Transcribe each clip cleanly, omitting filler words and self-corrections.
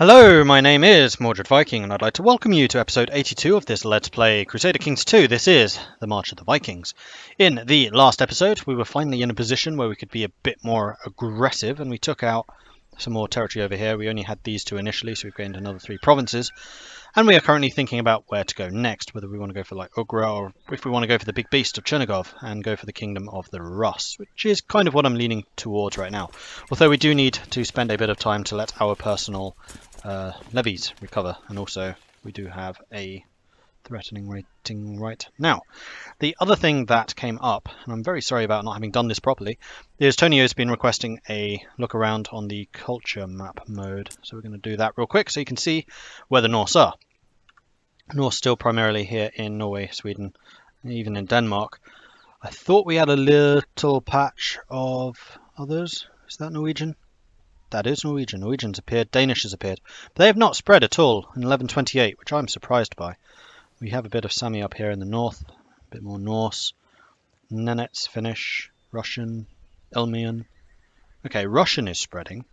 Hello, my name is Mordred Viking, and I'd like to welcome you to episode 82 of this Let's Play Crusader Kings II. This is the March of the Vikings. In the last episode, we were finally in a position where we could be a bit more aggressive, and we took out some more territory over here. We only had these two initially, so we've gained another 3 provinces. And we are currently thinking about where to go next, whether we want to go for like Ugra, or if we want to go for the big beast of Chernigov and go for the kingdom of the Rus, which is kind of what I'm leaning towards right now. Although we do need to spend a bit of time to let our personal levies recover, and also we do have a threatening rating right now. The other thing that came up, and I'm very sorry about not having done this properly, is Tonio's been requesting a look around on the culture map mode. So we're going to do that real quick so you can see where the Norse are. Norse still primarily here in Norway, Sweden, and even in Denmark. I thought we had a little patch of others. Is that Norwegian? That is Norwegian. Norwegians appeared, Danish has appeared. But they have not spread at all in 1128, which I'm surprised by. We have a bit of Sami up here in the north, a bit more Norse. Nenets, Finnish, Russian, Elmian. Okay, Russian is spreading.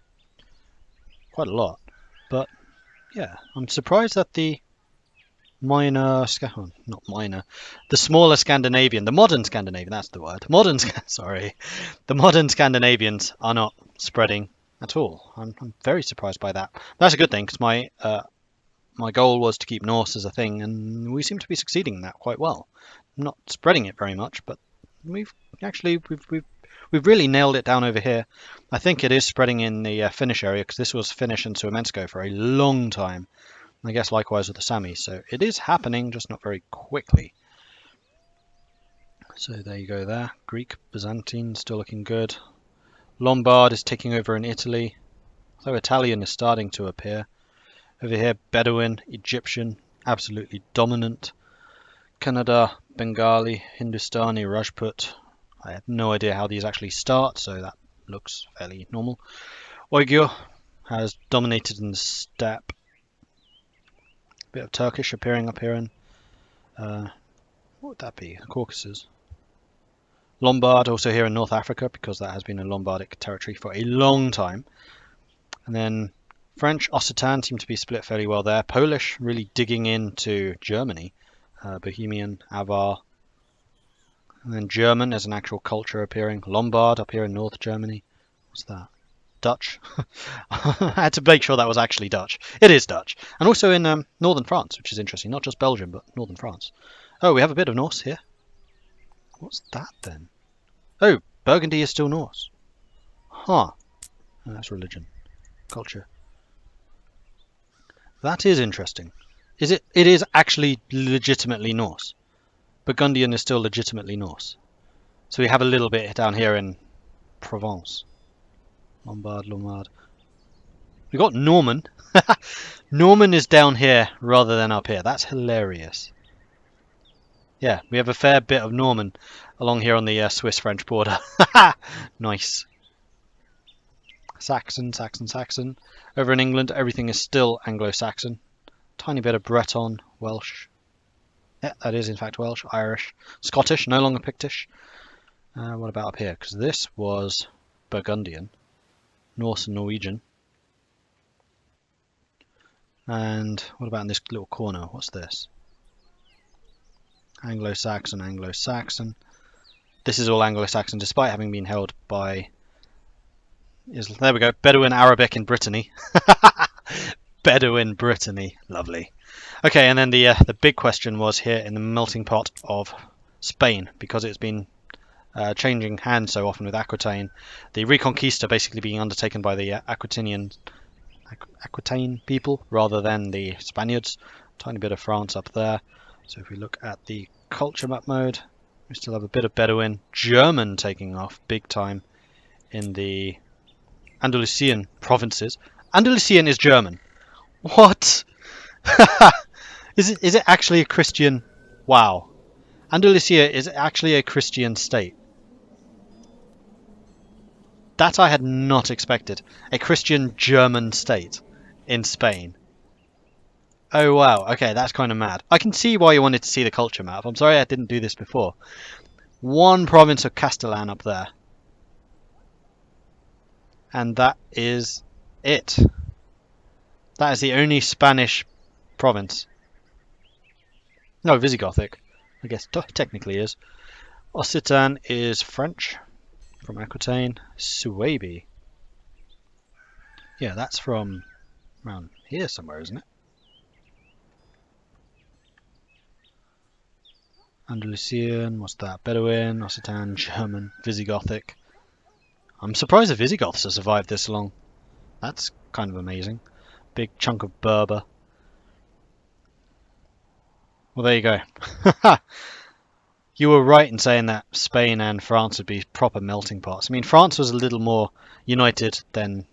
Quite a lot. But, yeah, I'm surprised that the the smaller Scandinavian, the modern Scandinavian, that's the word. The modern Scandinavians are not spreading at all. I'm very surprised by that. That's a good thing, because my goal was to keep Norse as a thing, and we seem to be succeeding in that quite well. Not spreading it very much, but we've really nailed it down over here. I think it is spreading in the Finnish area, because this was Finnish and Suomensko for a long time. I guess likewise with the Sami, so it is happening, just not very quickly. So there you go there. Greek, Byzantine, still looking good. Lombard is taking over in Italy, though Italian is starting to appear. Over here, Bedouin, Egyptian, absolutely dominant. Kannada, Bengali, Hindustani, Rajput. I have no idea how these actually start, so that looks fairly normal. Uyghur has dominated in the steppe. Bit of Turkish appearing up here in, what would that be? The Caucasus. Lombard also here in North Africa, because that has been a Lombardic territory for a long time. And then French, Occitan seem to be split fairly well there. Polish really digging into Germany. Bohemian, Avar. And then German as an actual culture appearing. Lombard up here in North Germany. What's that? Dutch. I had to make sure that was actually Dutch. It is Dutch. And also in northern France, which is interesting. Not just Belgium, but northern France. Oh, we have a bit of Norse here. What's that then? Oh, Burgundy is still Norse. Huh. Oh, that's religion. Culture. That is interesting. It is actually legitimately Norse. Burgundian is still legitimately Norse. So we have a little bit down here in Provence. Lombard. We got Norman. Norman is down here rather than up here. That's hilarious. Yeah, we have a fair bit of Norman along here on the Swiss-French border. Nice. Saxon. Over in England, everything is still Anglo-Saxon. Tiny bit of Breton, Welsh. Yeah, that is in fact Welsh, Irish. Scottish, no longer Pictish. What about up here? Because this was Burgundian. Norse and Norwegian. And what about in this little corner? What's this? Anglo-Saxon. This is all Anglo-Saxon, despite having been held by... There we go, Bedouin Arabic in Brittany. Bedouin Brittany, lovely. Okay, and then the big question was here in the melting pot of Spain, because it's been changing hands so often with Aquitaine. The Reconquista basically being undertaken by the Aquitaine people rather than the Spaniards. Tiny bit of France up there. So if we look at the culture map mode, we still have a bit of Bedouin. German taking off big time in the Andalusian provinces. Andalusian is German. What? Is it actually a Christian? Wow. Andalusia is actually a Christian state. That I had not expected. A Christian German state in Spain. Oh wow, okay, that's kind of mad. I can see why you wanted to see the culture map. I'm sorry I didn't do this before. One province of Castellan up there. And that is it. That is the only Spanish province. No, Visigothic. I guess technically is. Occitan is French from Aquitaine. Suabi. Yeah, that's from around here somewhere, isn't it? Andalusian, what's that? Bedouin, Occitan, German, Visigothic. I'm surprised the Visigoths have survived this long. That's kind of amazing. Big chunk of Berber. Well, there you go. You were right in saying that Spain and France would be proper melting pots. I mean, France was a little more united than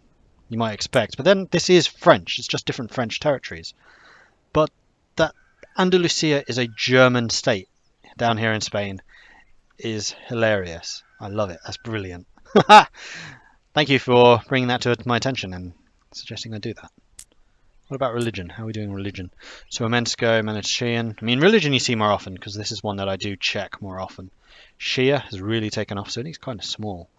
you might expect, but then this is French. It's just different French territories. But that Andalusia is a German state down here in Spain is hilarious. I love it. That's brilliant. Thank you for bringing that to my attention and suggesting I do that. What about religion? How are we doing religion? So Armensko, Manichaean. I mean, religion you see more often because this is one that I do check more often. Shia has really taken off soon. He's kind of small.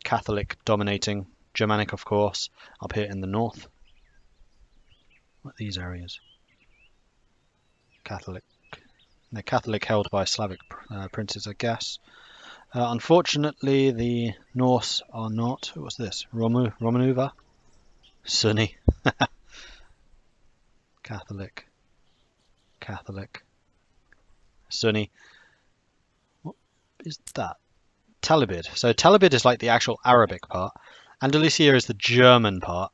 Catholic dominating. Germanic, of course, up here in the north. What are these areas? Catholic. They're Catholic held by Slavic princes, I guess. Unfortunately, the Norse are not. What's this? Romanuva? Sunni. Catholic. Catholic. Sunni. What is that? Talibid. So Talibid is like the actual Arabic part. Andalusia is the German part.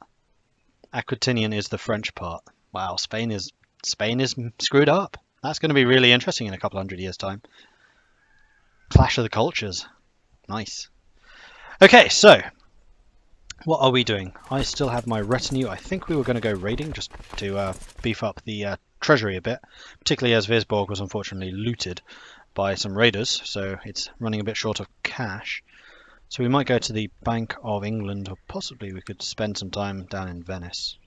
Aquitanian is the French part. Wow, Spain is screwed up. That's going to be really interesting in a couple hundred years' time. Clash of the cultures. Nice. Okay, so what are we doing? I still have my retinue. I think we were going to go raiding just to beef up the treasury a bit, particularly as Visborg was unfortunately looted by some raiders, so it's running a bit short of cash. So we might go to the Bank of England, or possibly we could spend some time down in Venice.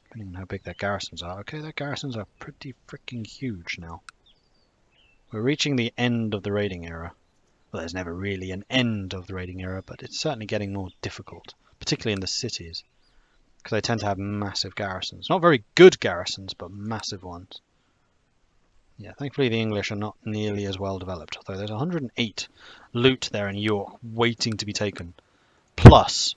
Depending on how big their garrisons are. Okay, their garrisons are pretty freaking huge now. We're reaching the end of the raiding era. Well, there's never really an end of the raiding era, but it's certainly getting more difficult, particularly in the cities, because they tend to have massive garrisons. Not very good garrisons, but massive ones. Yeah, thankfully the English are not nearly as well developed, although there's 108 loot there in York waiting to be taken, plus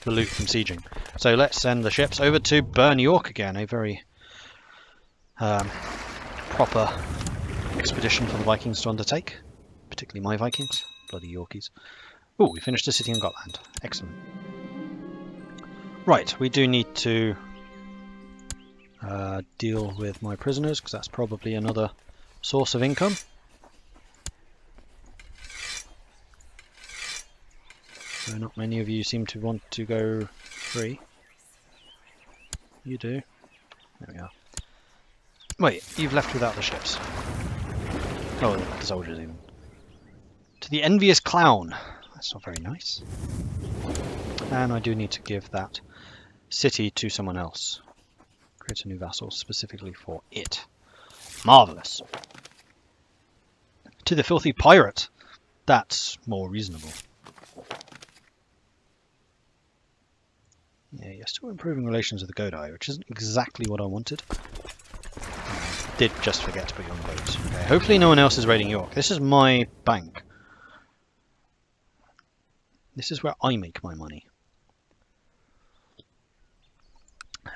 the loot from sieging. So let's send the ships over to burn York again, a very proper expedition for the Vikings to undertake, particularly my Vikings, bloody Yorkies. Oh, we finished the city in Gotland. Excellent. Right, we do need to deal with my prisoners, because that's probably another source of income. So not many of you seem to want to go free. You do. There we are. Wait, you've left without the ships. Oh, the soldiers even. To the envious clown. That's not very nice. And I do need to give that city to someone else. Create a new vassal specifically for it. Marvellous. To the filthy pirate. That's more reasonable. Yeah, you're still improving relations with the Godai, which isn't exactly what I wanted. I did just forget to put you on boats. Okay, hopefully no one else is raiding York. This is my bank. This is where I make my money.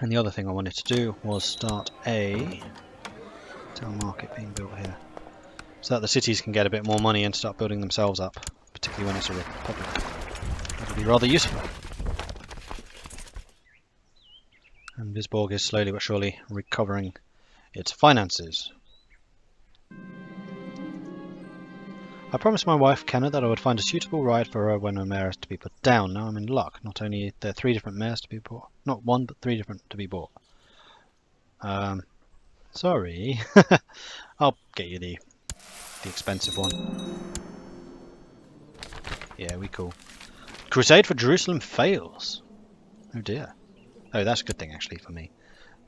And the other thing I wanted to do was start a town market being built here, so that the cities can get a bit more money and start building themselves up, particularly when it's a republic. That would be rather useful. And Visborg is slowly but surely recovering its finances. I promised my wife Kenna that I would find a suitable ride for her when her mare is to be put down. Now I'm in luck. Not only are there 3 different mares to be bought, not 1 but 3 different to be bought. Sorry. I'll get you the expensive one. Yeah, we cool. Crusade for Jerusalem fails. Oh dear. Oh, that's a good thing actually for me.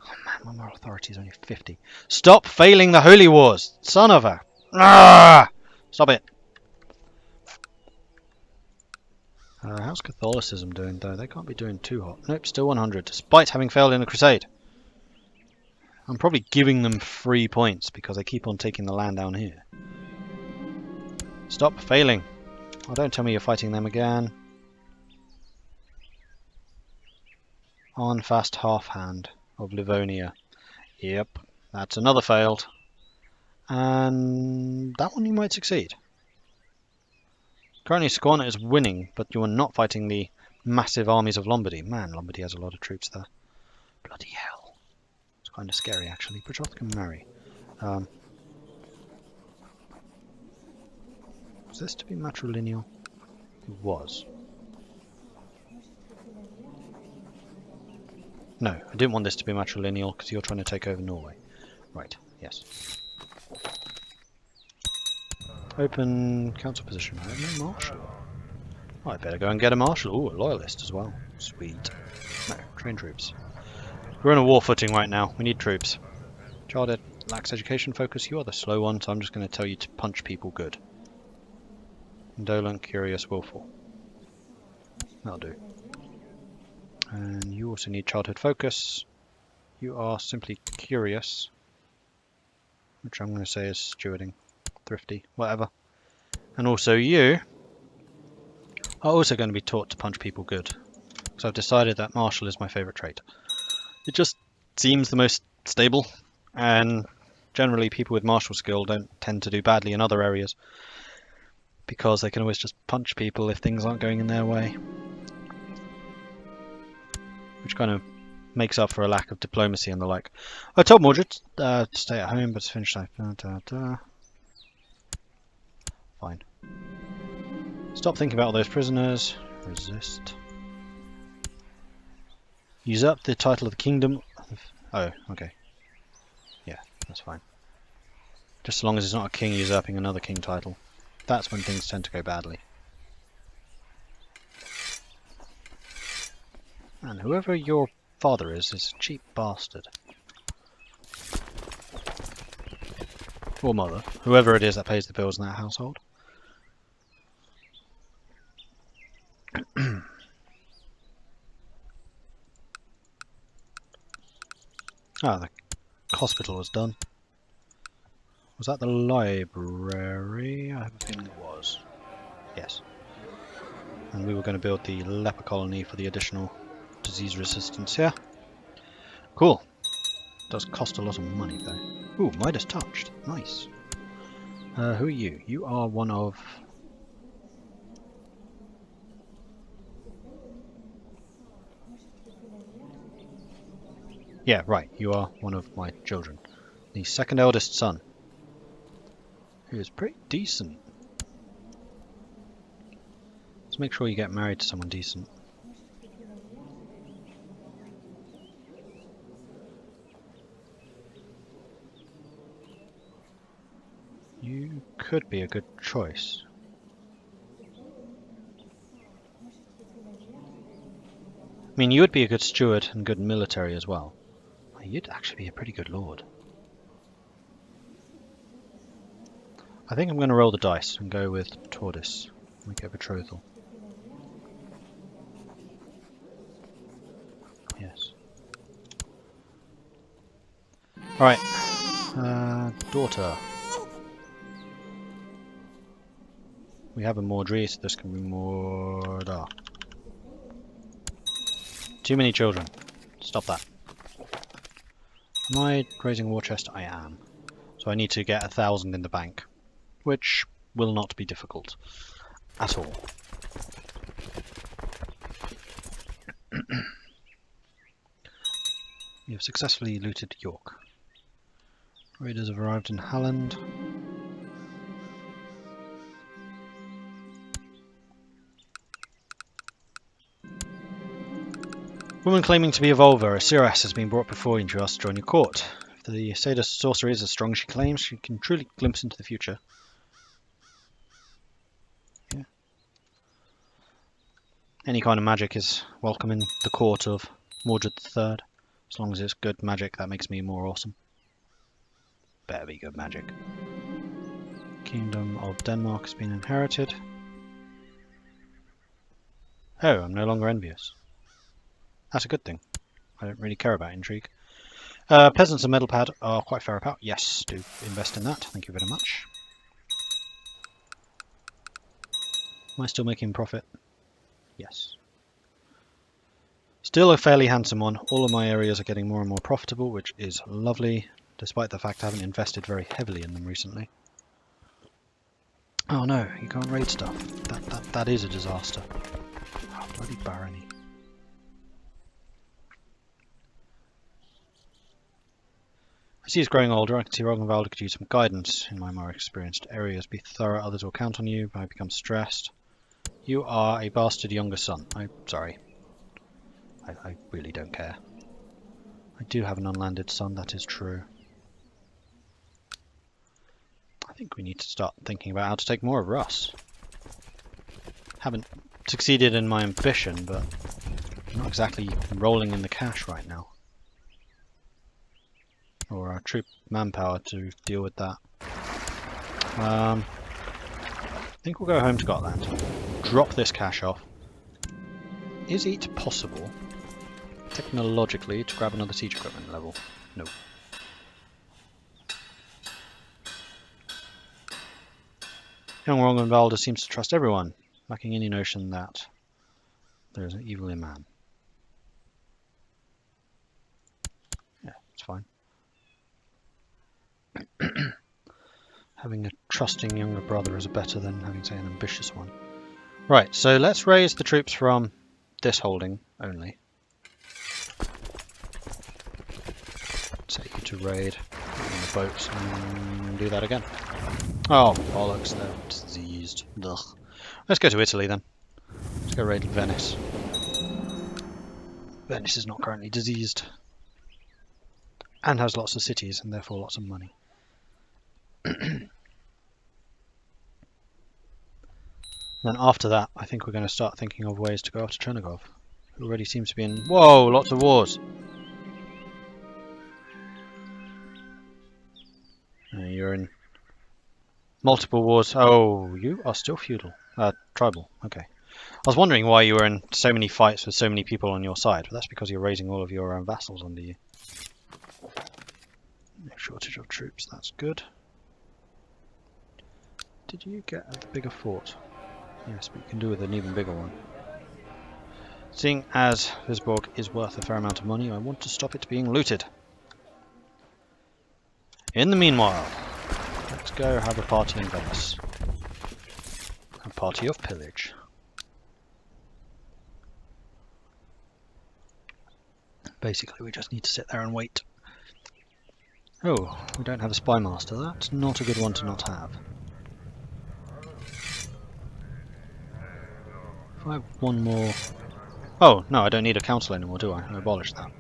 Oh man, my moral authority is only 50. Stop failing the holy wars, son of a... Ah! Stop it. How's Catholicism doing though? They can't be doing too hot. Nope, still 100, despite having failed in the crusade. I'm probably giving them 3 points because they keep on taking the land down here. Stop failing. Oh, don't tell me you're fighting them again. On fast half hand of Livonia. Yep, that's another failed. And that one you might succeed. Currently Squana is winning, but you are not fighting the massive armies of Lombardy. Man, Lombardy has a lot of troops there. Bloody hell. It's kind of scary actually. Betroth can marry. Was this to be matrilineal? It was. No, I didn't want this to be matrilineal because you're trying to take over Norway. Right, yes. Open council position. I have no marshal. Oh, I better go and get a marshal. Ooh, a loyalist as well. Sweet. No, train troops. We're on a war footing right now. We need troops. Childed lacks education focus. You are the slow one, so I'm just going to tell you to punch people good. Indolent, curious, willful. That'll do. And you also need childhood focus. You are simply curious, which I'm going to say is stewarding, thrifty, whatever. And also you are also going to be taught to punch people good. So I've decided that martial is my favourite trait. It just seems the most stable, and generally people with martial skill don't tend to do badly in other areas because they can always just punch people if things aren't going in their way. Which kind of makes up for a lack of diplomacy and the like. I told Mordred to stay at home, but to finish life. Fine. Stop thinking about all those prisoners. Resist. Usurp the title of the kingdom. Oh, okay. Yeah, that's fine. Just as long as it's not a king usurping another king title. That's when things tend to go badly. And whoever your father is a cheap bastard. Or mother. Whoever it is that pays the bills in that household. Ah, the hospital was done. Was that the library? I have a feeling it was. Yes. And we were going to build the leper colony for the additional disease resistance here. Cool. Does cost a lot of money though. Ooh, Midas touched. Nice. Who are you? You are one of... Yeah, right. You are one of my children. The second eldest son. Who is pretty decent. Let's make sure you get married to someone decent. You could be a good choice. I mean, you would be a good steward and good military as well. You'd actually be a pretty good lord. I think I'm going to roll the dice and go with Tortoise. Make it a betrothal. Yes. Alright. Daughter. We have a Mordred, so this can be Mordred. Too many children. Stop that. Am I raising a war chest? I am. So I need to get 1,000 in the bank, which will not be difficult at all. We have successfully looted York. Raiders have arrived in Halland. Woman claiming to be a Volva, a Seeress, has been brought before you and asked to join your court. If the sadist sorcery is as strong as she claims, she can truly glimpse into the future. Yeah. Any kind of magic is welcome in the court of Mordred III. As long as it's good magic, that makes me more awesome. Better be good magic. Kingdom of Denmark has been inherited. Oh, I'm no longer envious. That's a good thing. I don't really care about intrigue. Peasants and metal-pad are quite fair about. Yes, do invest in that. Thank you very much. Am I still making profit? Yes. Still a fairly handsome one. All of my areas are getting more and more profitable, which is lovely, despite the fact I haven't invested very heavily in them recently. Oh no, you can't raid stuff. That is a disaster. Oh, bloody barony. As he is growing older, I can see Holmgard could use some guidance in my more experienced areas. Be thorough, others will count on you. I become stressed. You are a bastard younger son. I'm sorry. I really don't care. I do have an unlanded son, that is true. I think we need to start thinking about how to take more of Russ. Haven't succeeded in my ambition, but I'm not exactly rolling in the cash right now. Or our troop manpower to deal with that. I think we'll go home to Gotland. Drop this cash off. Is it possible, technologically, to grab another siege equipment level? No. Young Rongenvalder seems to trust everyone, lacking any notion that there is an evil in man. Yeah, it's fine. Having a trusting younger brother is better than having, say, an ambitious one. Right, so let's raise the troops from this holding only. Take you to raid on the boats and do that again. Oh, bollocks, they're diseased. Ugh. Let's go to Italy then. Let's go raid Venice. Venice is not currently diseased. And has lots of cities and therefore lots of money. Then after that, I think we're going to start thinking of ways to go after Konugard, who already seems to be in... Whoa, lots of wars! You're in multiple wars. Oh, you are still feudal. Tribal, okay. I was wondering why you were in so many fights with so many people on your side, but that's because you're raising all of your vassals under you. No shortage of troops, that's good. Did you get a bigger fort? Yes, but you can do with an even bigger one. Seeing as Visborg is worth a fair amount of money, I want to stop it being looted. In the meanwhile, let's go have a party in Venice. A party of pillage. Basically, we just need to sit there and wait. Oh, we don't have a spy master. That's not a good one to not have. If I have one more... Oh, no, I don't need a council anymore, do I? I abolished that.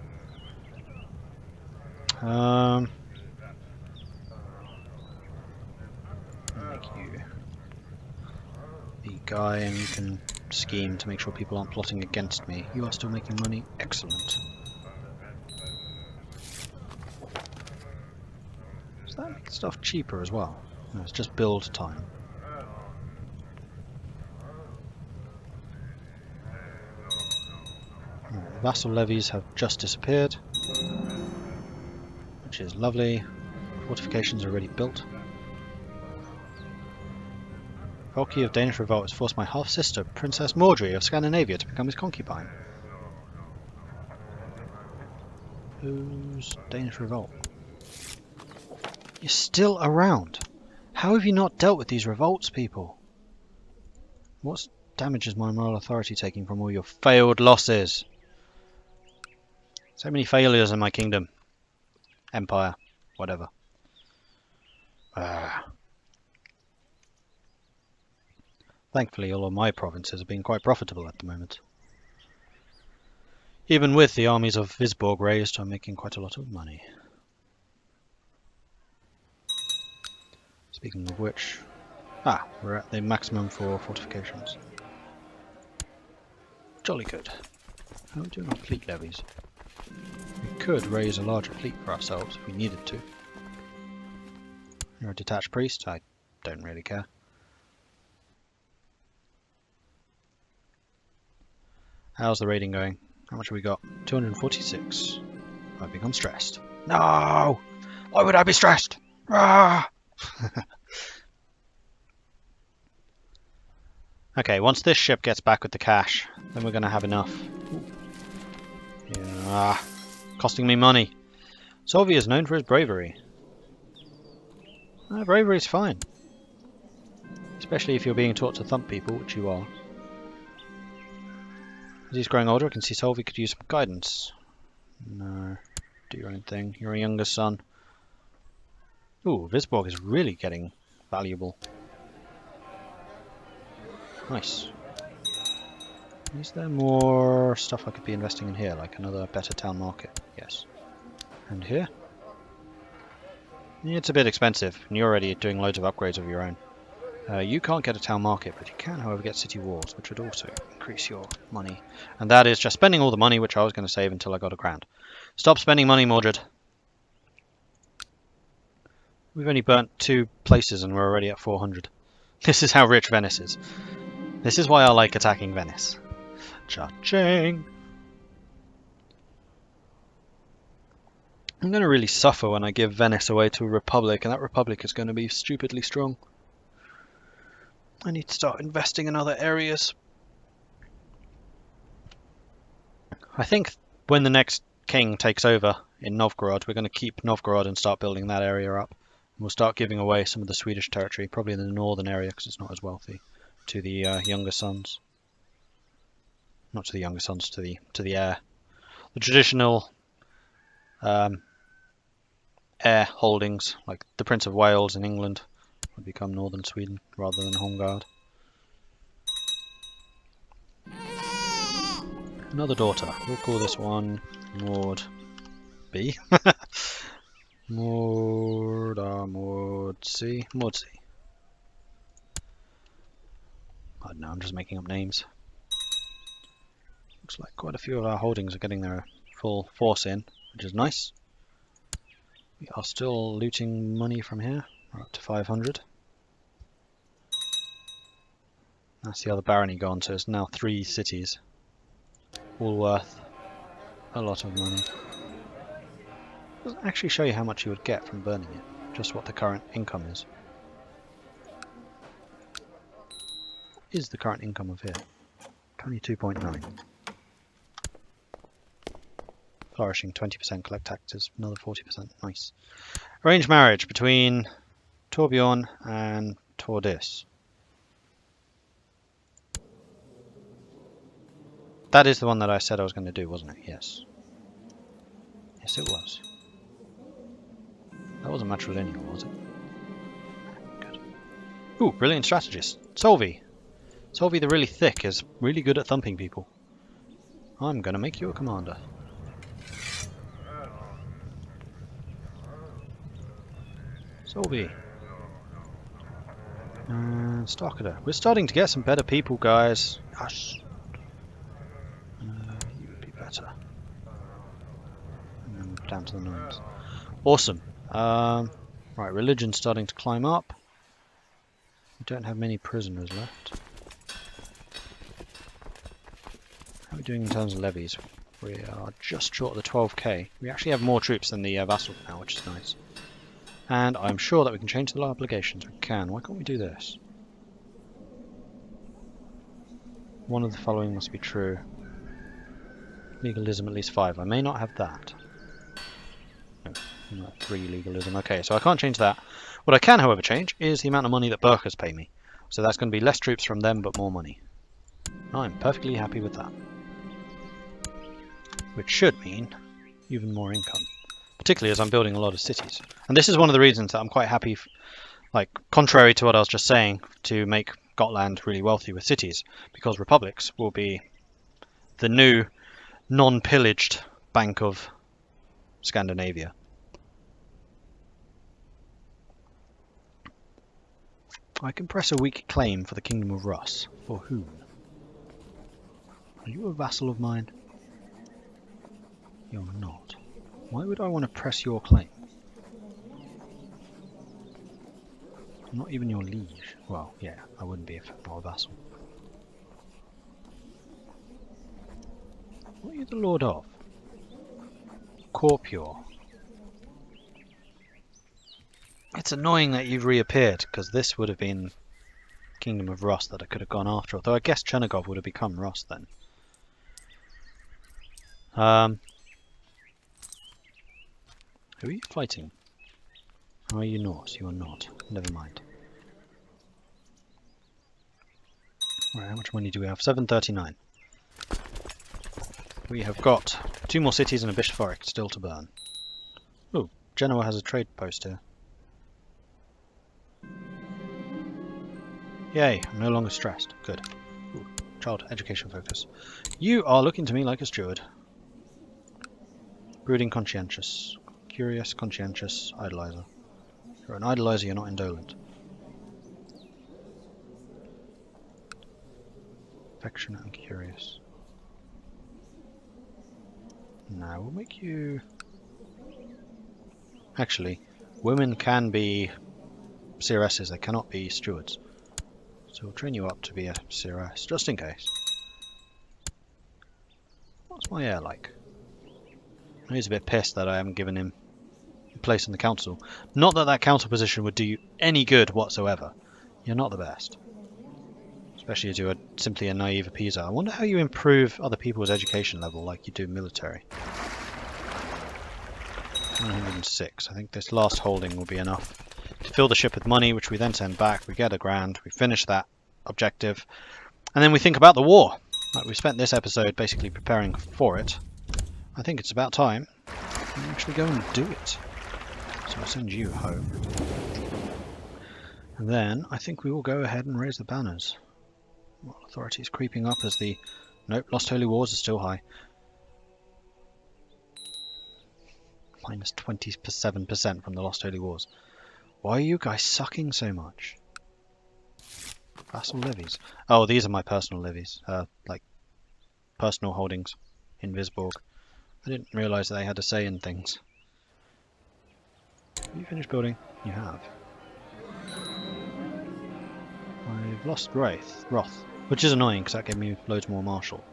Make you the guy, and you can scheme to make sure people aren't plotting against me. You are still making money. Excellent. Does that make stuff cheaper as well? No, it's just build time. Right, the vassal levies have just disappeared, which is lovely. Fortifications are already built. Valkyrie of Danish revolt has forced my half-sister, Princess Mordred of Scandinavia, to become his concubine. Who's Danish revolt? You're still around. How have you not dealt with these revolts, people? What damage is my moral authority taking from all your failed losses? So many failures in my kingdom. Empire. Whatever. Thankfully, all of my provinces have been quite profitable at the moment. Even with the armies of Visborg raised, I'm making quite a lot of money. Speaking of which... we're at the maximum for fortifications. Jolly good. How are we doing on fleet levies? We could raise a larger fleet for ourselves if we needed to. You're a detached priest? I don't really care. How's the raiding going? How much have we got? 246. I've become stressed. No! Why would I be stressed? Ah! Okay, once this ship gets back with the cash, then we're going to have enough. Yeah, costing me money. Solvi is known for his bravery. Bravery is fine. Especially if you're being taught to thump people, which you are. As he's growing older, I can see Solvi could use some guidance. No, do your own thing. You're a younger son. Ooh, Visborg is really getting valuable. Nice. Is there more stuff I could be investing in here, like another better town market? Yes. And here? It's a bit expensive, and you're already doing loads of upgrades of your own. You can't get a town market, but you can, however, get city walls, which would also increase your money. And that is just spending all the money, which I was going to save until I got a grand. Stop spending money, Mordred. We've only burnt 2 places and we're already at 400. This is how rich Venice is. This is why I like attacking Venice. Cha-ching! I'm going to really suffer when I give Venice away to a republic, and that republic is going to be stupidly strong. I need to start investing in other areas. I think when the next king takes over in Novgorod, we're going to keep Novgorod and start building that area up. We'll start giving away some of the Swedish territory, probably in the northern area because it's not as wealthy, to the younger sons. Not to the younger sons, to the heir. The traditional heir holdings, like the Prince of Wales in England, would become northern Sweden rather than Holmgard. Another daughter. We'll call this one Mord B. Mordsi. I don't know, I'm just making up names. Looks like quite a few of our holdings are getting their full force in, which is nice. We are still looting money from here. We're up to 500. That's the other barony gone, so it's now 3 cities. All worth a lot of money. Doesn't actually show you how much you would get from burning it, just what the current income is. What is the current income of here? 22.9. Flourishing, 20%, collect taxes, another 40%, nice. Arranged marriage between Torbjorn and Tordis. That is the one that I said I was going to do, wasn't it? Yes. Yes, it was. That wasn't matrilineal, was it? Good. Ooh, brilliant strategist. Solvi. Solvi the really thick is really good at thumping people. I'm going to make you a commander. Solvi. Starkada. We're starting to get some better people, guys. Hush. You would be better. And then down to the 9s. Awesome. Right, religion's starting to climb up. We don't have many prisoners left. How are we doing in terms of levies? We are just short of the 12k. We actually have more troops than the vassals now, which is nice. And I'm sure that we can change the law obligations. We can. Why can't we do this? One of the following must be true. Legalism at least 5. I may not have that. No, not 3 legalism. Okay, so I can't change that. What I can, however, change is the amount of money that Burkers pay me. So that's going to be less troops from them, but more money. I'm perfectly happy with that. Which should mean even more income. Particularly as I'm building a lot of cities. And this is one of the reasons that I'm quite happy, like, contrary to what I was just saying, to make Gotland really wealthy with cities. Because republics will be the new non-pillaged bank of Scandinavia. I can press a weak claim for the Kingdom of Rus. For whom? Are you a vassal of mine? You're not. Why would I want to press your claim? I'm not even your liege. Well, yeah, I wouldn't be if I'm not a vassal. What are you the lord of? Corpure. It's annoying that you've reappeared, because this would have been Kingdom of Rus that I could have gone after, although I guess Chernigov would have become Rus then. Who are you fighting? Are you not? You are not. Never mind. Right, how much money do we have? 739. We have got 2 more cities and a bishopric still to burn. Oh, Genoa has a trade post here. Yay, I'm no longer stressed. Good. Ooh, child education focus. You are looking to me like a steward. Brooding conscientious. Curious, conscientious, idolizer. You're an idolizer, you're not indolent. Affectionate and curious. Now we'll make you... Actually, women can be seeresses, they cannot be stewards. So we'll train you up to be a seeress, just in case. What's my heir like? He's a bit pissed that I haven't given him a place in the council. Not that that council position would do you any good whatsoever. You're not the best. Especially as you are simply a naive appeaser. I wonder how you improve other people's education level like you do military. 106. I think this last holding will be enough to fill the ship with money, which we then send back. We get a grand, we finish that objective, and then we think about the war. Like, we spent this episode basically preparing for it. I think it's about time we actually go and do it. So I'll send you home. And then I think we will go ahead and raise the banners. Well, authority is creeping up as the... Nope, Lost Holy Wars are still high. Minus 27% from the Lost Holy Wars. Why are you guys sucking so much? Vassal levies. Oh, these are my personal levies. Like, personal holdings in Visborg. I didn't realise that they had a say in things. Have you finished building? You have. I've lost Roth, which is annoying because that gave me loads more martial.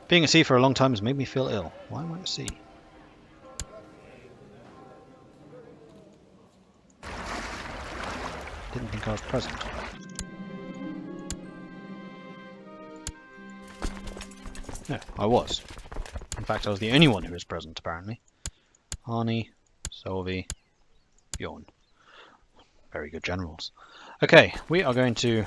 Being at sea for a long time has made me feel ill. Why am I at sea? Didn't think I was present. No, I was. In fact, I was the only one who was present, apparently. Arnie, Solvi, Bjorn. Very good generals. Okay, we are going to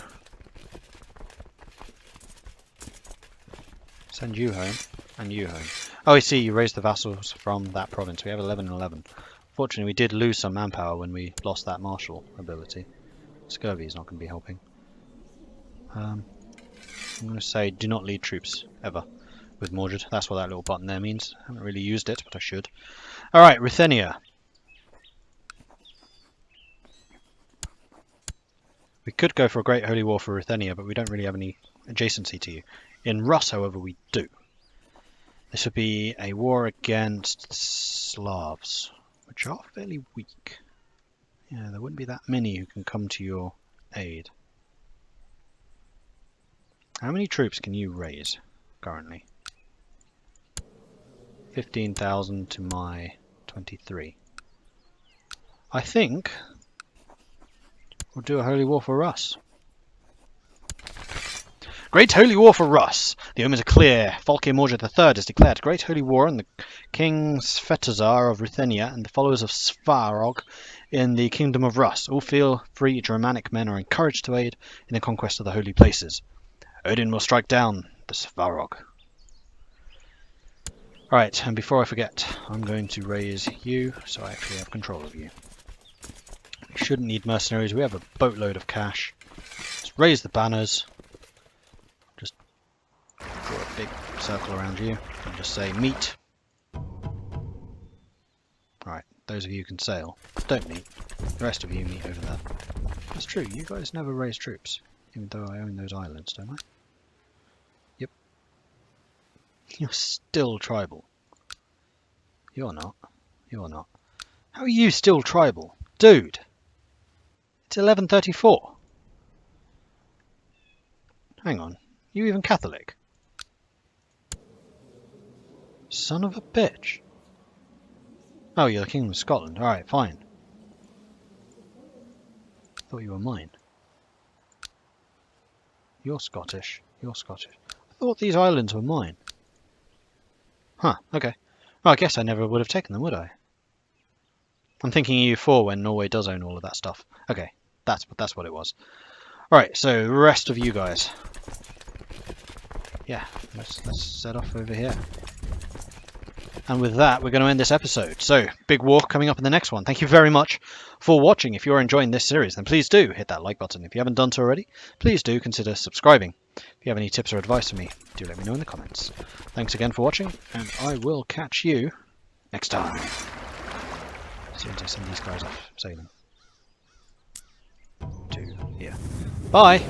send you home, and you home. Oh, I see, you raised the vassals from that province. We have 11 and 11. Fortunately, we did lose some manpower when we lost that martial ability. Scurvy is not going to be helping. I'm going to say do not lead troops, ever, with Mordred. That's what that little button there means. I haven't really used it, but I should. Alright, Ruthenia. We could go for a Great Holy War for Ruthenia, but we don't really have any adjacency to you. In Rus, however, we do. This would be a war against Slavs, which are fairly weak. Yeah, there wouldn't be that many who can come to your aid. How many troops can you raise currently? 15,000 to my 23. I think we'll do a holy war for Rus. Great Holy War for Rus. The omens are clear. Falkir Mordred III has declared Great Holy War, and the King Svetozar of Ruthenia and the followers of Svarog in the Kingdom of Rus. All feel free Germanic men are encouraged to aid in the conquest of the holy places. Odin will strike down the Svarog. Alright, and before I forget, I'm going to raise you so I actually have control of you. We shouldn't need mercenaries, we have a boatload of cash. Let's raise the banners. Just draw a big circle around you and just say meet. Alright, those of you who can sail, don't meet. The rest of you meet over there. That's true, you guys never raise troops, even though I own those islands, don't I? Yep. You're still tribal. You're not. You're not. How are you still tribal? Dude! It's 1134. Hang on. You even Catholic? Son of a bitch. Oh, you're the King of Scotland. Alright, fine. Thought you were mine. You're Scottish. You're Scottish. I thought these islands were mine. Huh, okay. Well, I guess I never would have taken them, would I? I'm thinking EU4 when Norway does own all of that stuff. Okay, that's what it was. Alright, so rest of you guys. Yeah, let's set off over here. And with that, we're going to end this episode. So, big war coming up in the next one. Thank you very much for watching. If you're enjoying this series, then please do hit that like button. If you haven't done so already, please do consider subscribing. If you have any tips or advice for me, do let me know in the comments. Thanks again for watching, and I will catch you next time. As soon as I send these guys off sailing to here. Bye!